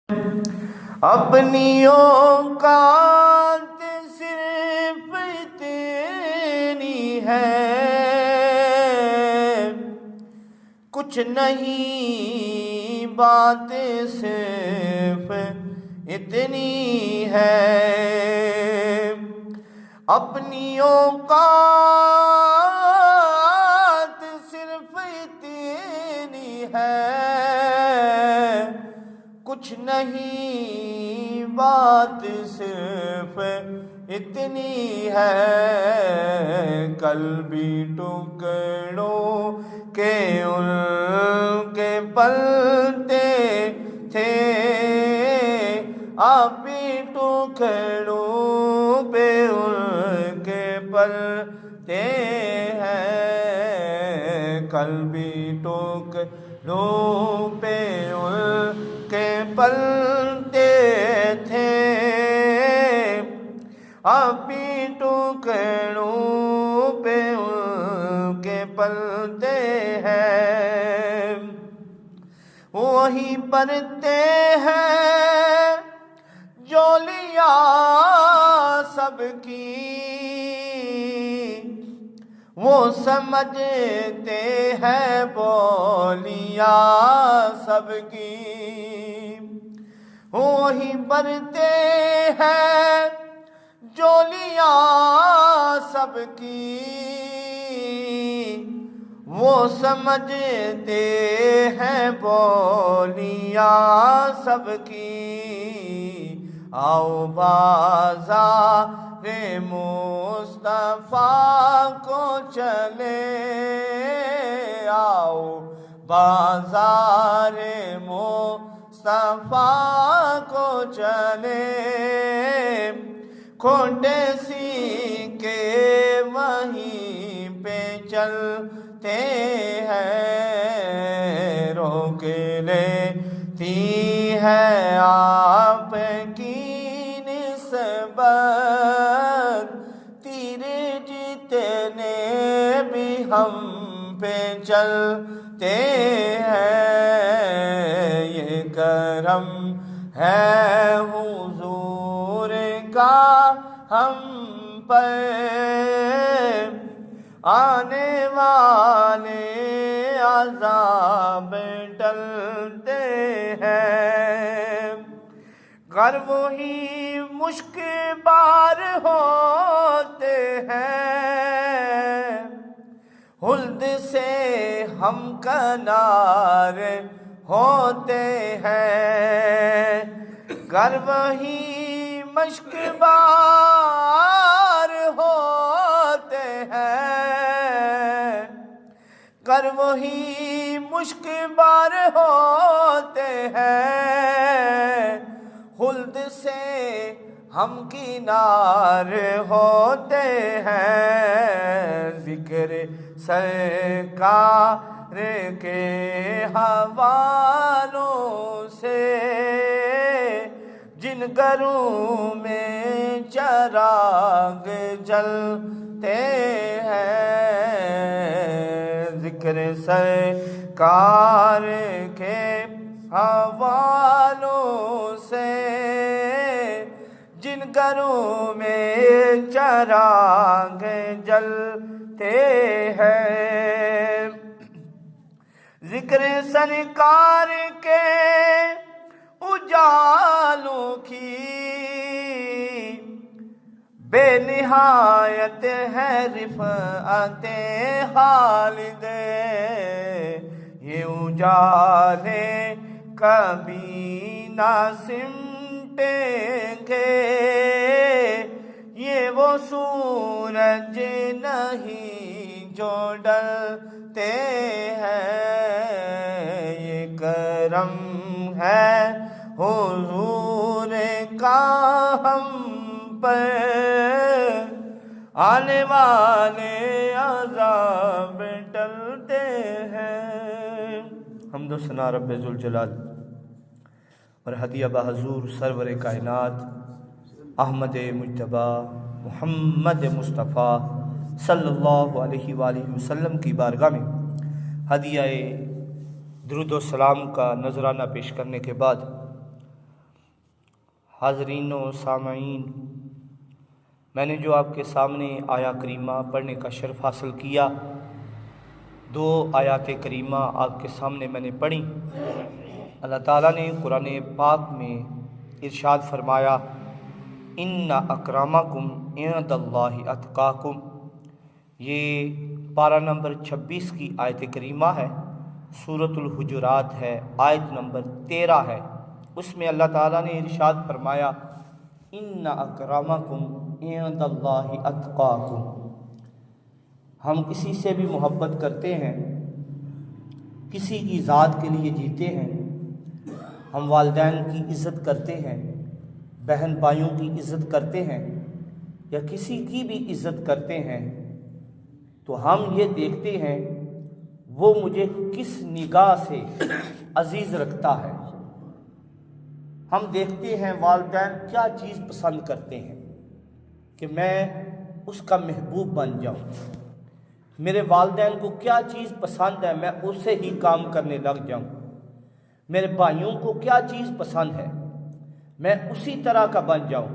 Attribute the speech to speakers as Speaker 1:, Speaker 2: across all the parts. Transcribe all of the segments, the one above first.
Speaker 1: اپنی اوقات صرف اتنی ہے، کچھ نہیں بات صرف اتنی ہے، اپنی اوقات صرف اتنی ہے، کچھ نہیں بات صرف اتنی ہے، کل بھی ٹکڑوں کے ان کے پلتے تھے، اب بھی ٹکڑوں پہ ان کے پلتے ہیں، کل بھی ٹکڑوں پہ ان کے پلتے تھے، اب بھی ٹکڑوں پہ ان کے پلتے ہیں، وہی پرتے ہیں جو لیا سب کی، وہ سمجھتے ہیں بولیاں سب کی، وہی برتے ہیں جو لیا سب کی، وہ سمجھتے ہیں بولیاں سب کی، آؤ بازار مصطفیٰ کو چلے، آؤ بازار مصطفیٰ کو چلے، کھوٹے سکے وہیں پہ چلتے ہیں، روک لیتی ہے آپ کی نسبت، تیر جتنے بھی ہم پہ چلتے ہیں، یہ کرم ہے حضور کا ہم پر، آنے والے عذاب ٹلتے ہیں، گر وہی مشک بار ہوتے ہیں، خلد سے ہم کنار ہوتے ہیں، گر وہی مشک بار ہوتے ہیں، گر وہی مشک بار ہوتے ہیں، خلد سے ہم کنار ہوتے ہیں، ذکر سرکار کے حوالوں سے جن گھروں میں چراغ جلتے ہیں، ذکر سرکار کے حوالوں سے جن گھروں میں چراغ جلتے ہیں، ذکر سرکار کے اجالوں کی بے نہایت ہے رفعت خالد، یہ اجالے کبھی نہ سمٹیں گے، یہ وہ سورج نہیں جو ڈلتے ہیں، یہ کرم ہے حضور کا ہم پر، آنے والے عذاب ٹلتے ہیں۔ حمد و ثنا رب ذوالجلال اور ہدیہ بحضور سرور کائنات احمد مجتبیٰ محمد مصطفیٰ صلی اللہ علیہ وآلہ وسلم کی بارگاہ میں ہدیہ درود و سلام کا نذرانہ پیش کرنے کے بعد حاضرین و سامعین، میں نے جو آپ کے سامنے آیا کریمہ پڑھنے کا شرف حاصل کیا، 2 آیات کریمہ آپ کے سامنے میں نے پڑھی۔ اللہ تعالیٰ نے قرآن پاک میں ارشاد فرمایا، ان اکرمکم عند اللہ اتقاکم۔ یہ پارہ نمبر 26 کی آیت کریمہ ہے، سورۃ الحجرات ہے، آیت نمبر 13 ہے۔ اس میں اللہ تعالیٰ نے ارشاد فرمایا، ان اکرمکم عند اللہ اتقاکم۔ ہم کسی سے بھی محبت کرتے ہیں، کسی کی ذات کے لیے جیتے ہیں، ہم والدین کی عزت کرتے ہیں، بہن بھائیوں کی عزت کرتے ہیں، یا کسی کی بھی عزت کرتے ہیں، تو ہم یہ دیکھتے ہیں وہ مجھے کس نگاہ سے عزیز رکھتا ہے۔ ہم دیکھتے ہیں والدین کیا چیز پسند کرتے ہیں کہ میں اس کا محبوب بن جاؤں، میرے والدین کو کیا چیز پسند ہے میں اسے ہی کام کرنے لگ جاؤں، میرے بھائیوں کو کیا چیز پسند ہے میں اسی طرح کا بن جاؤں،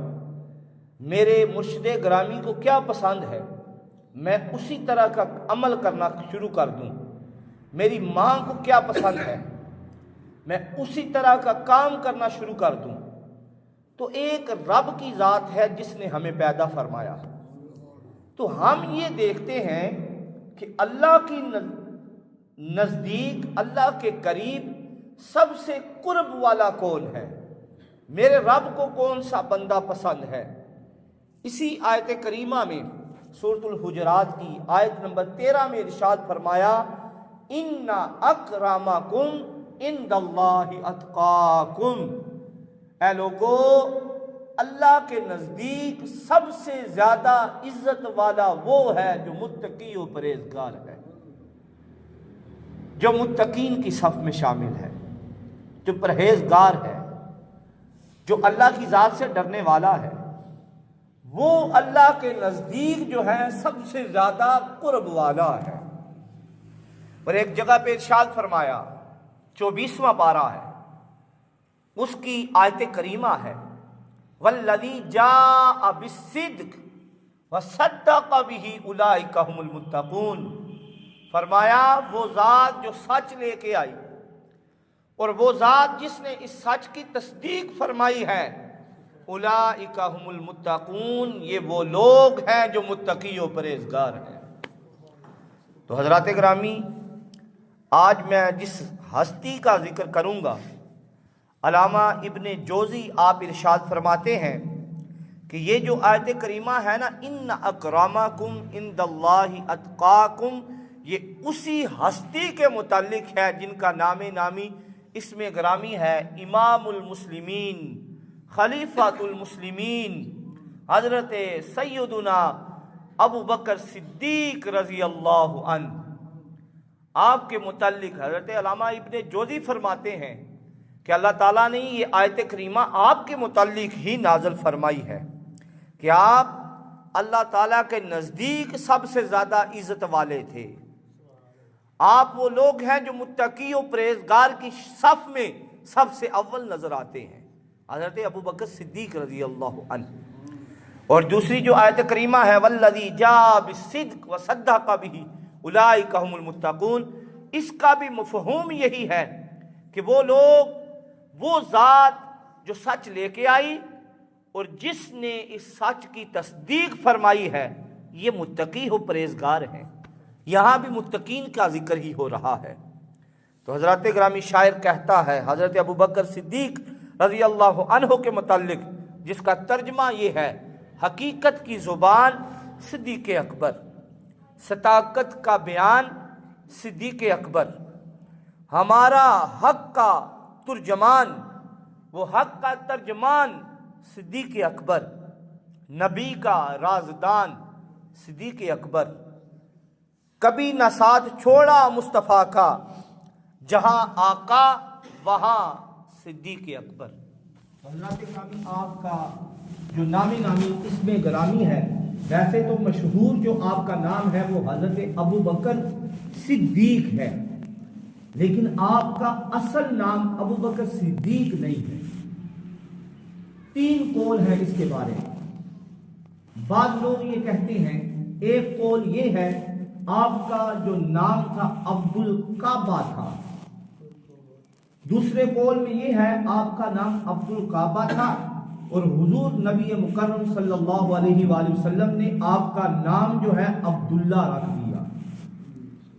Speaker 1: میرے مرشد گرامی کو کیا پسند ہے میں اسی طرح کا عمل کرنا شروع کر دوں، میری ماں کو کیا پسند ہے میں اسی طرح کا کام کرنا شروع کر دوں۔ تو ایک رب کی ذات ہے جس نے ہمیں پیدا فرمایا، تو ہم یہ دیکھتے ہیں کہ اللہ کی نزدیک، اللہ کے قریب سب سے قرب والا کون ہے، میرے رب کو کون سا بندہ پسند ہے۔ اسی آیت کریمہ میں سورۃ الحجرات کی آیت نمبر 13 میں ارشاد فرمایا، ان اکرمکم عند اللہ اتقاکم۔ اے لوگو، اللہ کے نزدیک سب سے زیادہ عزت والا وہ ہے جو متقی و پرہیزگار ہے، جو متقین کی صف میں شامل ہے، جو پرہیزگار ہے، جو اللہ کی ذات سے ڈرنے والا ہے، وہ اللہ کے نزدیک جو ہے سب سے زیادہ قرب والا ہے۔ اور ایک جگہ پہ ارشاد فرمایا، 24واں پارہ ہے، اس کی آیت کریمہ ہے، والذی جاء بالصدق وصدق بہ اولئک ھم المتقون۔ فرمایا وہ ذات جو سچ لے کے آئی اور وہ ذات جس نے اس سچ کی تصدیق فرمائی ہے، اولئک ھم المتقون، یہ وہ لوگ ہیں جو متقی و پرہیزگار ہیں۔ تو حضرات گرامی، آج میں جس ہستی کا ذکر کروں گا، علامہ ابن جوزی آپ ارشاد فرماتے ہیں کہ یہ جو آیت کریمہ ہے نا، ان اکرمکم عند اللہ اتقاکم، یہ اسی ہستی کے متعلق ہے جن کا نام نامی اس میں گرامی ہے امام المسلمین، خلیفۃ المسلمین، حضرت سیدنا ابو بکر صدیق رضی اللہ عنہ۔ آپ کے متعلق حضرت علامہ ابن جوزی فرماتے ہیں کہ اللہ تعالیٰ نے یہ آیت کریمہ آپ کے متعلق ہی نازل فرمائی ہے کہ آپ اللہ تعالیٰ کے نزدیک سب سے زیادہ عزت والے تھے، آپ وہ لوگ ہیں جو متقی و پرہیزگار کی صف میں سب سے اول نظر آتے ہیں، حضرت ابو بکر صدیق رضی اللہ عنہ۔ اور دوسری جو آیت کریمہ ہے، والذی جاء بالصدق وصدق بہ اولئک ھم المتقون، اس کا بھی مفہوم یہی ہے کہ وہ لوگ، وہ ذات جو سچ لے کے آئی اور جس نے اس سچ کی تصدیق فرمائی ہے، یہ متقی و پرہیزگار ہیں۔ یہاں بھی متقین کا ذکر ہی ہو رہا ہے۔ تو حضرت گرامی شاعر کہتا ہے حضرت ابو بکر صدیق رضی اللہ عنہ کے متعلق، جس کا ترجمہ یہ ہے، حقیقت کی زبان صدیق اکبر، صداقت کا بیان صدیق اکبر، ہمارا حق کا ترجمان، وہ حق کا ترجمان صدیق اکبر، نبی کا رازدان صدیق اکبر، کبھی نہ ساتھ چھوڑا مصطفیٰ کا، جہاں آقا وہاں صدیق اکبر۔ حضرات گرامی، آپ کا جو نامی اس میں گرامی ہے، ویسے تو مشہور جو آپ کا نام ہے وہ حضرت ابو بکر صدیق ہے، لیکن آپ کا اصل نام ابو بکر صدیق نہیں ہے۔ 3 قول ہیں اس کے بارے میں۔ بعض لوگ یہ کہتے ہیں، ایک قول یہ ہے آپ کا جو نام تھا عبد الکعبہ تھا، دوسرے قول میں یہ ہے آپ کا نام عبد الکعبہ تھا اور حضور نبی مکرم صلی اللہ علیہ وآلہ وسلم نے آپ کا نام جو ہے عبداللہ رکھ دیا،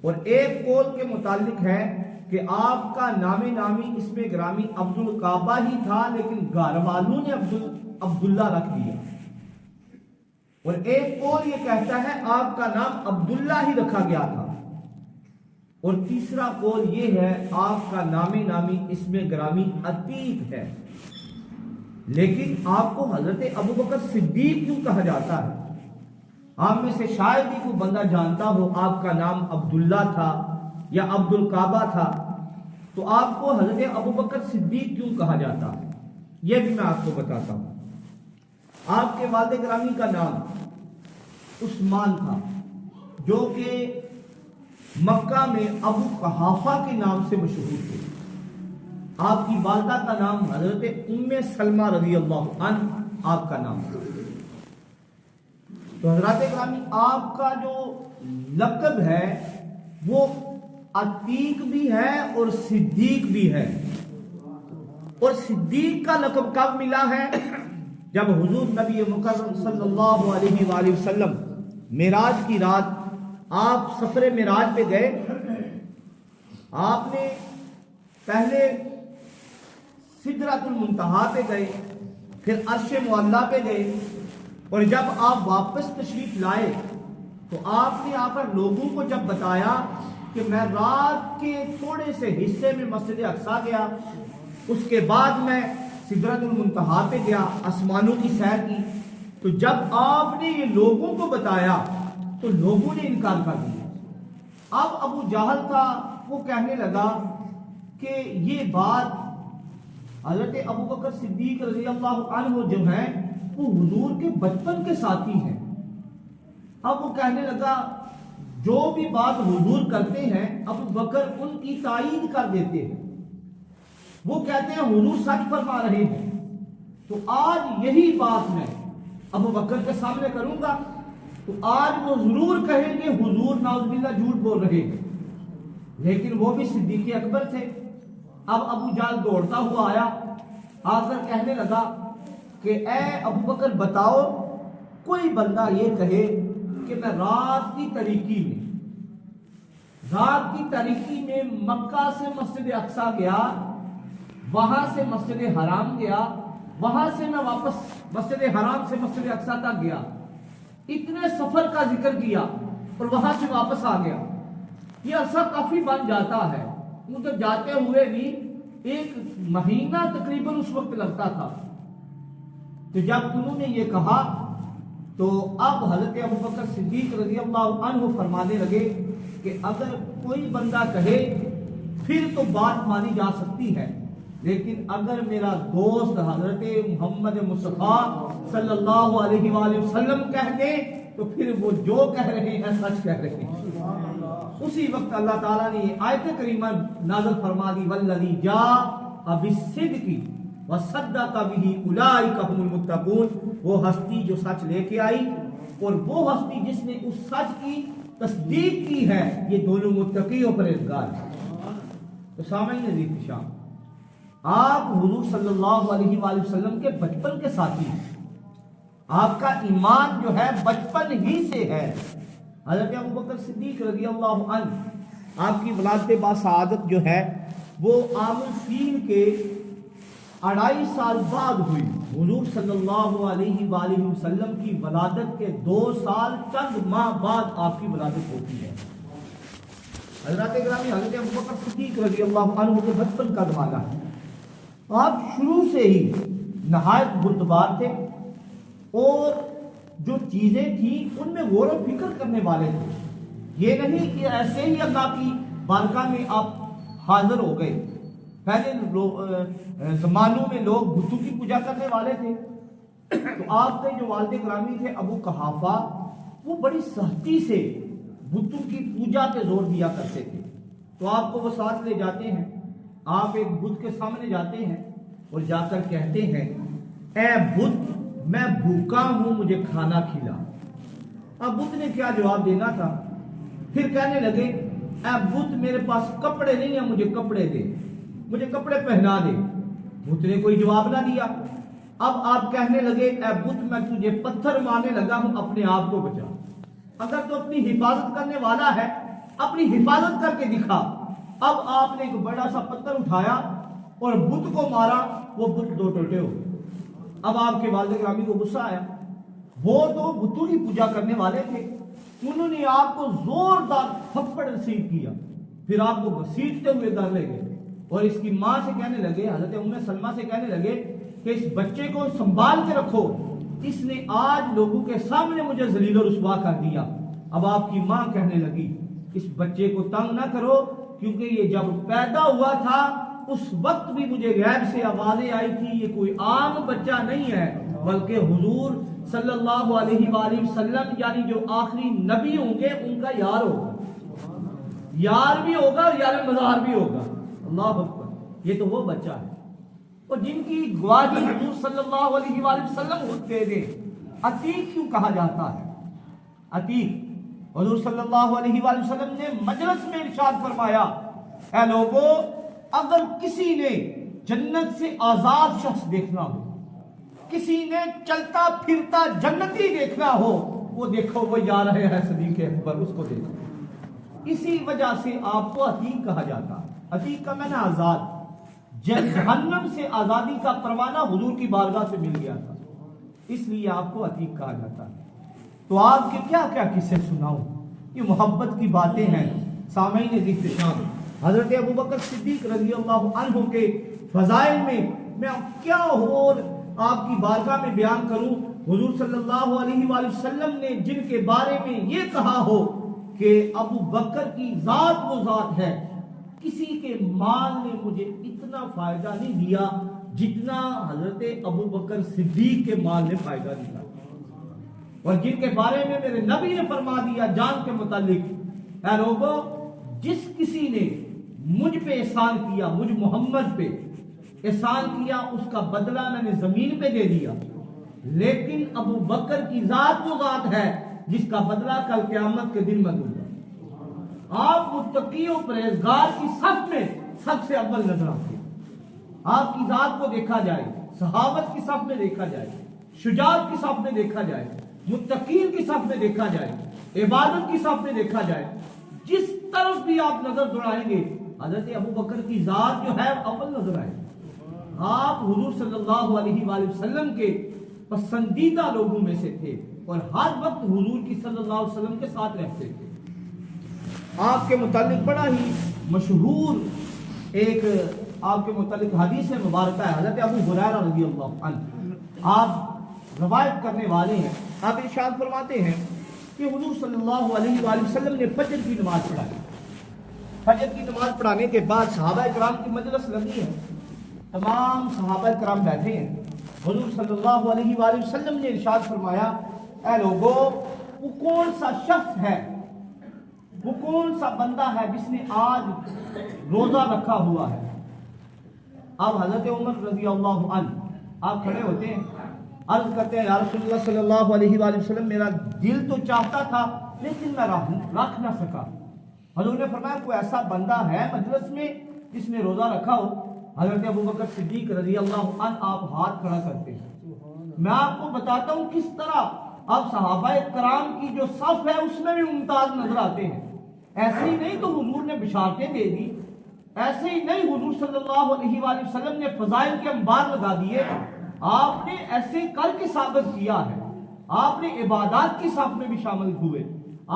Speaker 1: اور ایک قول کے متعلق ہے کہ آپ کا نام نامی اس میں گرامی عبد الکعبہ ہی تھا لیکن گھر والوں نے عبداللہ رکھ دیا، اور ایک قول یہ کہتا ہے آپ کا نام عبداللہ ہی رکھا گیا تھا، اور تیسرا قول یہ ہے آپ کا نام نامی اس میں گرامی عتیق ہے، لیکن آپ کو حضرت ابوبکر صدیق کیوں کہا جاتا ہے؟ آپ میں سے شاید ہی کوئی بندہ جانتا ہو آپ کا نام عبداللہ تھا یا عبد الکعبہ تھا، تو آپ کو حضرت ابوبکر صدیق کیوں کہا جاتا ہے؟ یہ بھی میں آپ کو بتاتا ہوں۔ آپ کے والد گرامی کا نام عثمان تھا، جو کہ مکہ میں ابو قحافہ کے نام سے مشہور تھے۔ آپ کی والدہ کا نام حضرت ام سلمہ رضی اللہ عنہ آپ کا نام تھا۔ تو حضرات گرامی آپ کا جو لقب ہے وہ عتیق بھی ہے اور صدیق بھی ہے، اور صدیق کا لقب کب ملا ہے؟ جب حضور نبی مکرم صلی اللہ علیہ وآلہ وسلم معراج کی رات آپ سفر معراج پہ گئے، آپ نے پہلے سدرۃ المنتہا پہ گئے، پھر عرش معلیٰ پہ گئے، اور جب آپ واپس تشریف لائے تو آپ نے آ کر لوگوں کو جب بتایا کہ میں رات کے تھوڑے سے حصے میں مسجد اقصیٰ گیا، اس کے بعد میں سدرۃ المنتہا پہ گیا، آسمانوں کی سیر کی، تو جب آپ نے یہ لوگوں کو بتایا تو لوگوں نے انکار کر دیا۔ اب ابو جہل تھا، وہ کہنے لگا کہ یہ بات حضرت ابوبکر صدیق رضی اللہ عنہ جو ہیں وہ حضور کے بچپن کے ساتھی ہیں۔ اب وہ کہنے لگا جو بھی بات حضور کرتے ہیں ابوبکر ان کی تائید کر دیتے ہیں، وہ کہتے ہیں حضور سچ فرما رہے ہیں، تو آج یہی بات میں ابوبکر کے سامنے کروں گا تو آج وہ ضرور کہیں گے حضور نعوذ باللہ جھوٹ بول رہے ہیں، لیکن وہ بھی صدیق اکبر تھے۔ اب ابو جہل دوڑتا ہوا آیا، آ کر کہنے لگا کہ اے ابوبکر بتاؤ، کوئی بندہ یہ کہے کہ میں رات کی تاریکی میں مکہ سے مسجد اقصیٰ گیا، وہاں سے مسجد حرام گیا، وہاں سے میں واپس مسجد حرام سے مسجد اقصیٰ تک گیا، اتنے سفر کا ذکر کیا اور وہاں سے واپس آ گیا، یہ عرصہ کافی بن جاتا ہے، مجھے جاتے ہوئے بھی 1 مہینہ تقریباً اس وقت لگتا تھا۔ تو جب انہوں نے یہ کہا تو اب حضرت ابوبکر صدیق رضی اللہ عنہ فرمانے لگے کہ اگر کوئی بندہ کہے پھر تو بات مانی جا سکتی ہے، لیکن اگر میرا دوست حضرت محمد مصطفیٰ صلی اللہ علیہ وآلہ وسلم کہہ دے تو پھر وہ جو کہہ رہے ہیں سچ کہہ رہے ہیں۔ اسی وقت اللہ تعالیٰ نے آیت کریمہ نازل فرما دی، والذی جاء بالصدق وصدق بہ اولئک ھم المتقون، وہ ہستی جو سچ لے کے آئی اور وہ ہستی جس نے اس سچ کی تصدیق کی ہے، یہ دونوں متقی اور پرہیزگار ہیں۔ تو سامعین عزیز شام، آپ حضور صلی اللہ علیہ وآلہ وسلم کے بچپن کے ساتھی ہیں، آپ کا ایمان جو ہے بچپن ہی سے ہے۔ حضرت ابوبکر صدیق رضی اللہ عنہ، آپ کی ولادت باسعادت جو ہے وہ عام الفیل کے 2.5 سال بعد ہوئی۔ حضور صلی اللہ علیہ وآلہ وسلم کی ولادت کے 2 سال چند ماہ بعد آپ کی ولادت ہوتی ہے۔ حضرات گرامی، حضرت ابوبکر صدیق رضی اللہ عنہ کے بچپن کا زمانہ ہے، آپ شروع سے ہی نہایت بردبار تھے اور جو چیزیں تھیں ان میں غور و فکر کرنے والے تھے۔ یہ نہیں کہ ایسے ہی اللہ کی بارگاہ میں آپ حاضر ہو گئے۔ پہلے زمانوں میں لوگ بتوں کی پوجا کرنے والے تھے، تو آپ کے جو والد گرامی تھے ابو قحافہ، وہ بڑی سختی سے بتوں کی پوجا پہ زور دیا کرتے تھے۔ تو آپ کو وہ ساتھ لے جاتے ہیں، آپ ایک بت کے سامنے جاتے ہیں اور جا کر کہتے ہیں اے بت میں بھوکا ہوں مجھے کھانا کھلا. اب بت نے کیا جواب دینا تھا؟ پھر کہنے لگے اے بت میرے پاس کپڑے نہیں ہیں مجھے کپڑے دے, مجھے کپڑے پہنا دے. بت نے کوئی جواب نہ دیا. اب آپ کہنے لگے اے بت میں تجھے پتھر مارنے لگا ہوں اپنے آپ کو بچا. اگر تو اپنی حفاظت کرنے والا ہے اپنی حفاظت کر کے دکھا. اب آپ نے ایک بڑا سا پتھر اٹھایا اور بت کو مارا, وہ بت دو ٹوٹے ہو گئے. اب آپ کے والد گرامی کو غصہ آیا, وہ تو بتوں کی پوجا کرنے والے تھے, انہوں نے آپ کو زوردار تھپڑ رسید کیا, پھر آپ کو گھسیٹتے ہوئے گھر لے گئے اور اس کی ماں سے کہنے لگے, حضرت ام سلمہ سے کہنے لگے کہ اس بچے کو سنبھال کے رکھو, اس نے آج لوگوں کے سامنے مجھے ذلیل و رسوا کر دیا. اب آپ کی ماں کہنے لگی اس بچے کو تنگ نہ کرو, کیونکہ یہ جب پیدا ہوا تھا اس وقت بھی مجھے غیب سے آوازیں آئی تھی, یہ کوئی عام بچہ نہیں ہے بلکہ حضور صلی اللہ علیہ وآلہ وسلم یعنی جو آخری نبی ہوں گے ان کا یار ہوگا, یار بھی ہوگا اور یار مزار بھی ہوگا. اللہ اکبر, یہ تو وہ بچہ ہے اور جن کی گواہی حضور صلی اللہ علیہ وآلہ وسلم خود دے دے. عتیق کیوں کہا جاتا ہے؟ عتیق حضور صلی اللہ علیہ وآلہ وسلم نے مجلس میں ارشاد فرمایا, اے لوگو اگر کسی نے جنت سے آزاد شخص دیکھنا ہو, کسی نے چلتا پھرتا جنتی دیکھنا ہو, وہ دیکھو وہ جا رہے ہیں صدیق اکبر, اس کو دیکھو. اسی وجہ سے آپ کو عتیق کہا جاتا ہے. عتیق کا معنی آزاد. جہنم سے آزادی کا پروانہ حضور کی بارگاہ سے مل گیا تھا, اس لیے آپ کو عتیق کہا جاتا ہے. تو آپ کے کیا کیا قصے سناؤں, یہ محبت کی باتیں ہیں. سامعین احتشام, حضرت ابوبکر صدیق رضی اللہ عنہ کے فضائل میں کیا اور آپ کی بارگاہ میں بیان کروں. حضور صلی اللہ علیہ وآلہ وسلم نے جن کے بارے میں یہ کہا ہو کہ ابو بکر کی ذات وہ ذات ہے, کسی کے مال نے مجھے اتنا فائدہ نہیں دیا جتنا حضرت ابو بکر صدیق کے مال نے فائدہ دیا. اور جن کے بارے میں میرے نبی نے فرما دیا جان کے متعلق, اے لوگو جس کسی نے مجھ پہ احسان کیا, مجھ محمد پہ احسان کیا, اس کا بدلہ میں نے زمین پہ دے دیا, لیکن ابو بکر کی ذات وہ ذات ہے جس کا بدلہ کل قیامت کے دن میں دوں گا. آپ متقی و پرہیزگار کی صف میں سب سے اول نظر آتے ہیں. آپ کی ذات کو دیکھا جائے, صحابت کی صف میں دیکھا جائے, شجاعت کی صف میں دیکھا جائے, متقین کی صف میں دیکھا جائے, عبادت کی صف میں دیکھا جائے, جس طرف بھی آپ نظر دوڑائیں گے حضرت ابو بکر کی ذات جو ہے اول نظر آئے. آپ حضور صلی اللہ علیہ وآلہ وسلم کے پسندیدہ لوگوں میں سے تھے اور ہر وقت حضور کی صلی اللہ علیہ وسلم کے ساتھ رہتے تھے. آپ کے متعلق بڑا ہی مشہور ایک آپ کے متعلق حدیث مبارکہ ہے. حضرت ابو ہریرہ رضی اللہ عنہ آپ روایت کرنے والے ہیں. آپ ارشاد فرماتے ہیں کہ حضور صلی اللہ علیہ وآلہ وسلم نے فجر کی نماز پڑھائی. فجر کی نماز پڑھانے کے بعد صحابہ کرام کی مجلس لگی ہے, تمام صحابہ کرام بیٹھے ہیں. حضور صلی اللہ علیہ وآلہ وسلم نے ارشاد فرمایا, اے لوگو وہ کون سا شخص ہے, وہ کون سا بندہ ہے جس نے آج روزہ رکھا ہوا ہے. اب حضرت عمر رضی اللہ عنہ آپ کھڑے ہوتے ہیں, عرض کرتے ہیں یا رسول اللہ صلی اللہ علیہ وآلہ وسلم میرا دل تو چاہتا تھا لیکن میں رکھ نہ سکا. حضور نے فرمایا کوئی ایسا بندہ ہے مجلس میں جس نے روزہ رکھا ہو. حضرت ابوبکر صدیق رضی اللہ عنہ آپ ہاتھ کھڑا کرتے ہیں. میں آپ کو بتاتا ہوں کس طرح اب صحابہ کرام کی جو صف ہے اس میں بھی ممتاز نظر آتے ہیں. ایسے ہی نہیں تو حضور نے بشارتیں دے دی, ایسے ہی نہیں حضور صلی اللہ علیہ وآلہ وسلم نے فضائل کے انبار لگا دیے. آپ نے ایسے کر کے ثابت کیا ہے, آپ نے عبادات کی صف میں بھی شامل ہوئے,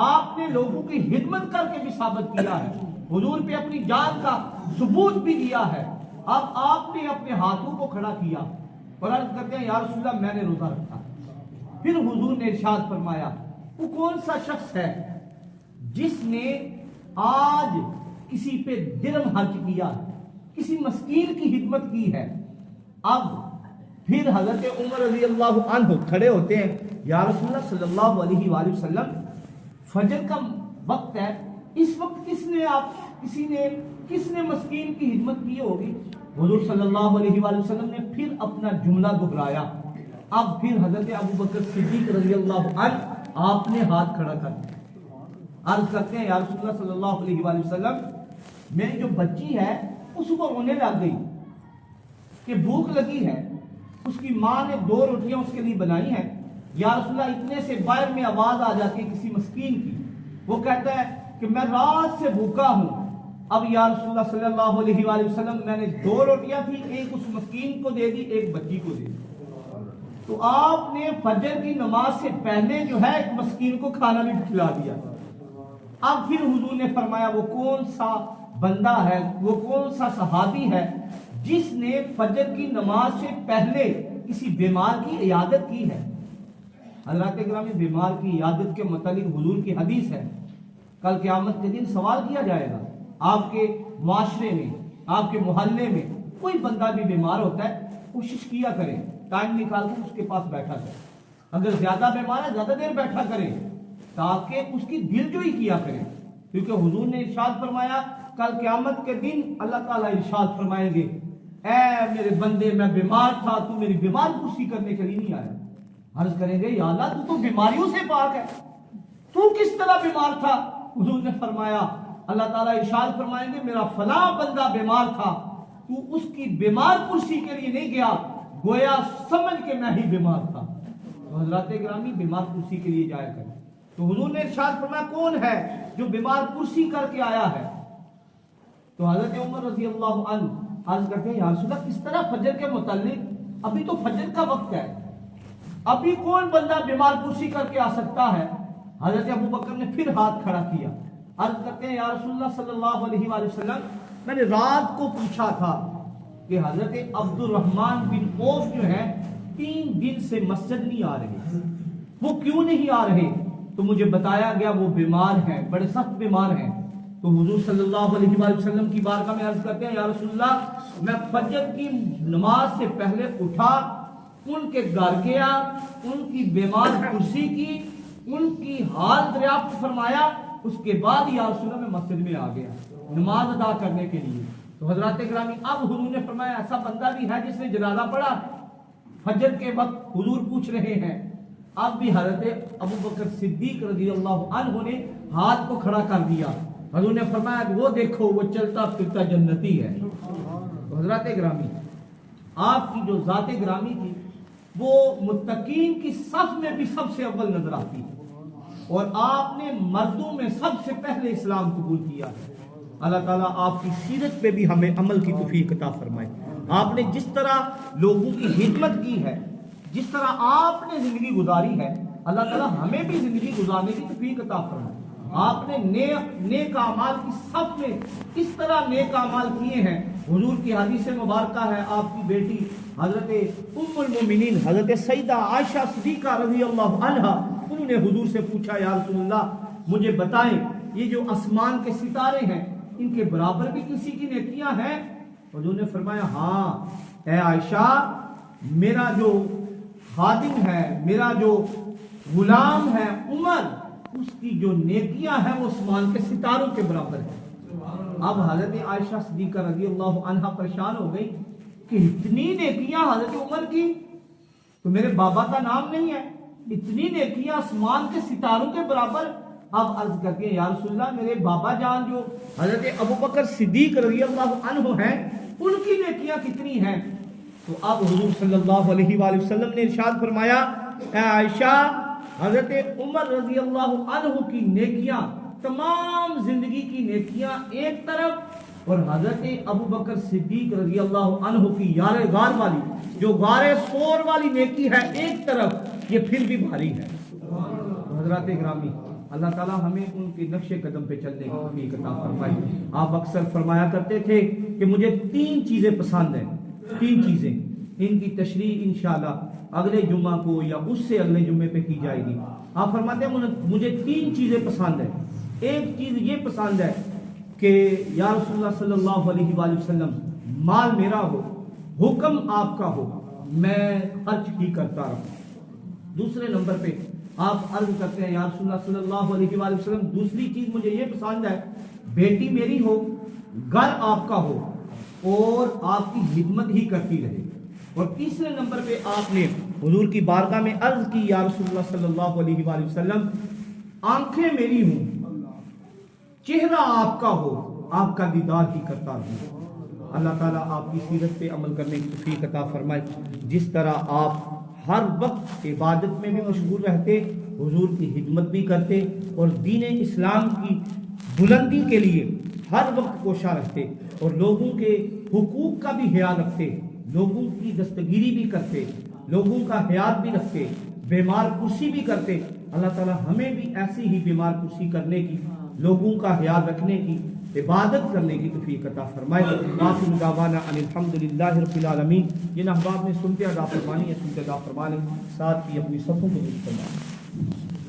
Speaker 1: آپ نے لوگوں کی خدمت کر کے بھی ثابت کیا ہے, حضور پہ اپنی جان کا ثبوت بھی دیا ہے. اب آپ نے اپنے ہاتھوں کو کھڑا کیا اور عرض کرتے ہیں یا رسول اللہ میں نے روزہ رکھا. پھر حضور نے ارشاد فرمایا وہ کون سا شخص ہے جس نے آج کسی پہ درم خرچ کیا, کسی مسکین کی خدمت کی ہے. اب پھر حضرت عمر رضی اللہ عنہ کھڑے ہوتے ہیں, یا رسول اللہ صلی اللہ علیہ وآلہ وسلم فجر کا وقت ہے, اس وقت کس نے مسکین کی خدمت کی ہوگی. حضور صلی اللہ علیہ وآلہ وسلم نے پھر اپنا جملہ دہرایا, اب پھر حضرت ابو بکر صدیق رضی اللہ عنہ آپ نے ہاتھ کھڑا کر دیا، عرض کرتے ہیں یا رسول اللہ صلی اللہ علیہ وآلہ وسلم میری جو بچی ہے اس کو رونے لگ گئی کہ بھوک لگی ہے، اس کی ماں نے 2 روٹیاں اس کے لیے بنائی ہیں، یا رسول اللہ اتنے سے باہر میں آواز آ جاتی ہے کسی مسکین کی، وہ کہتا ہے کہ میں رات سے بھوکا ہوں، اب یا رسول اللہ صلی اللہ علیہ وآلہ وسلم میں نے 2 روٹیاں تھی، ایک اس مسکین کو دے دی، ایک بچی کو دے دی۔ تو آپ نے فجر کی نماز سے پہلے جو ہے ایک مسکین کو کھانا بھی کھلا دیا۔ اب پھر حضور نے فرمایا وہ کون سا بندہ ہے، وہ کون سا صحابی ہے جس نے فجر کی نماز سے پہلے کسی بیمار کی عیادت کی ہے۔ حضرات گرامی، بیمار کی عیادت کے متعلق حضور کی حدیث ہے، کل قیامت کے دن سوال کیا جائے گا۔ آپ کے معاشرے میں، آپ کے محلے میں کوئی بندہ بھی بیمار ہوتا ہے، کوشش کیا کریں ٹائم نکال کر اس کے پاس بیٹھا کریں، اگر زیادہ بیمار ہے زیادہ دیر بیٹھا کریں تاکہ اس کی دل جوئی کیا کریں، کیونکہ حضور نے ارشاد فرمایا کل قیامت کے دن اللہ تعالیٰ ارشاد فرمائیں گے اے میرے بندے میں بیمار تھا، تو میری بیمار پرسی کرنے کے لیے نہیں آیا۔ عرض کریں گے یا اللہ تو بیماریوں سے پاک ہے، تو کس طرح بیمار تھا؟ حضور نے فرمایا اللہ تعالیٰ ارشاد فرمائیں گے میرا فلاں بندہ بیمار تھا، تو اس کی بیمار پرسی کے لیے نہیں گیا، گویا سمجھ کے میں ہی بیمار تھا۔ تو حضرات گرامی بیمار پرسی کے لیے جایا کریں۔ تو حضور نے ارشاد فرمایا کون ہے جو بیمار پرسی کر کے آیا ہے؟ تو حضرت عمر رضی اللہ عنہ عرض کرتے ہیں یا رسول اللہ کس طرح فجر کے متعلق، ابھی تو فجر کا وقت ہے، ابھی کون بندہ بیمار پرسی کر کے آ سکتا ہے؟ حضرت ابو بکر نے پھر ہاتھ کھڑا کیا، عرض کرتے ہیں یا رسول اللہ صلی اللہ علیہ وآلہ وسلم میں نے رات کو پوچھا تھا کہ حضرت عبد الرحمن بن عوف جو ہے 3 دن سے مسجد نہیں آ رہے، وہ کیوں نہیں آ رہے؟ تو مجھے بتایا گیا وہ بیمار ہیں، بڑے سخت بیمار ہیں۔ تو حضور صلی اللہ علیہ وآلہ وسلم کی بارگاہ میں عرض کرتے ہیں یا رسول اللہ میں فجر کی نماز سے پہلے اٹھا، ان کے گھر گیا، ان کی بیمار کرسی کی، ان کی حال دریافت فرمایا، اس کے بعد یا رسول اللہ میں مسجد میں آ گیا نماز ادا کرنے کے لیے۔ تو حضرات گرامی اب حضور نے فرمایا ایسا بندہ بھی ہے جس نے جنازہ پڑھا فجر کے وقت، حضور پوچھ رہے ہیں۔ اب بھی حضرت ابو بکر صدیق رضی اللہ عنہ نے ہاتھ کو کھڑا کر دیا، حضور نے فرمایا وہ دیکھو وہ چلتا پھرتا جنتی ہے۔ تو حضرات گرامی آپ کی جو ذات گرامی تھی وہ متقین کی صف میں بھی سب سے اول نظر آتی ہے، اور آپ نے مردوں میں سب سے پہلے اسلام قبول کیا ہے۔ اللہ تعالیٰ آپ کی سیرت پہ بھی ہمیں عمل کی توفیق عطا فرمائے۔ آپ نے جس طرح لوگوں کی خدمت کی ہے، جس طرح آپ نے زندگی گزاری ہے، اللہ تعالیٰ ہمیں بھی زندگی گزارنے کی توفیق عطا فرمائے۔ آپ نے نیک اعمال کی صف میں اس طرح نیک اعمال کیے ہیں۔ حضور کی حدیث مبارکہ ہے، آپ کی بیٹی حضرت ام المومنین حضرت سیدہ عائشہ صدیقہ رضی اللہ عنہا، انہوں نے حضور سے پوچھا یا رسول اللہ مجھے بتائیں یہ جو آسمان کے ستارے ہیں ان کے برابر بھی کسی کی نیکیاں ہیں؟ حضور نے فرمایا ہاں اے عائشہ، میرا جو خادم ہے، میرا جو غلام ہے عمر، اس کی جو نیکیاں ہیں وہ آسمان کے ستاروں کے برابر ہیں۔ اب حضرت عائشہ صدیقہ رضی اللہ عنہا پریشان ہو گئی کہ اتنی نیکیاں حضرت عمر کی، تو میرے بابا کا نام نہیں ہے، اتنی نیکیاں آسمان کے ستاروں کے برابر۔ اب عرض کرتے ہیں یا رسول اللہ میرے بابا جان جو حضرت ابو بکر صدیق رضی اللہ عنہ ہیں ان کی نیکیاں کتنی ہیں؟ تو اب حضور صلی اللہ علیہ وآلہ وسلم نے ارشاد فرمایا اے عائشہ، حضرت عمر رضی اللہ عنہ کی نیکیاں، تمام زندگی کی نیکیاں ایک طرف، اور حضرت ابو بکر صدیق رضی اللہ عنہ کی یار غار والی جو غار سور والی نیکی ہے ایک طرف، یہ پھر بھی بھاری ہے۔ حضرات گرامی اللہ تعالیٰ ہمیں ان کے نقش قدم پہ چلنے کی توفیق عطا فرمائے۔ آپ اکثر فرمایا کرتے تھے کہ مجھے 3 چیزیں پسند ہیں، 3 چیزیں، ان کی تشریح انشاءاللہ اگلے جمعہ کو یا اس سے اگلے جمعے پہ کی جائے گی۔ آپ فرماتے ہیں مجھے 3 چیزیں پسند ہیں۔ ایک چیز یہ پسند ہے کہ یا رسول اللہ صلی اللہ علیہ وآلہ وسلم مال میرا ہو، حکم آپ کا ہو، میں خرچ ہی کرتا رہوں۔ دوسرے نمبر پہ آپ عرض کرتے ہیں یا رسول اللہ صلی اللہ علیہ وآلہ وسلم دوسری چیز مجھے یہ پسند ہے بیٹی میری ہو، گھر آپ کا ہو اور آپ کی خدمت ہی کرتی رہے۔ اور تیسرے نمبر پہ آپ نے حضور کی بارگاہ میں عرض کی یا رسول اللہ صلی اللہ علیہ وآلہ وسلم آنکھیں میری ہوں، چہرہ آپ کا ہو، آپ کا دیدار ہی کرتا ہوں۔ اللہ تعالیٰ آپ کی سیرت پہ عمل کرنے کی توفیق عطا فرمائے۔ جس طرح آپ ہر وقت عبادت میں بھی مشغول رہتے، حضور کی خدمت بھی کرتے اور دین اسلام کی بلندی کے لیے ہر وقت کوشاں رہتے اور لوگوں کے حقوق کا بھی خیال رکھتے، لوگوں کی دستگیری بھی کرتے، لوگوں کا خیال بھی رکھتے، بیمار پرسی بھی کرتے۔ اللہ تعالیٰ ہمیں بھی ایسی ہی بیمار پرسی کرنے کی، لوگوں کا خیال رکھنے کی، عبادت کرنے کی توفیق عطا فرمائے۔ آخر دعوانا ان الحمدللہ رب العالمین۔ جن احباب نے سنتے ادا فرمانی ہے سنتے ادا فرمانے، ساتھ ہی اپنی صفوں کو درست فرمائیں۔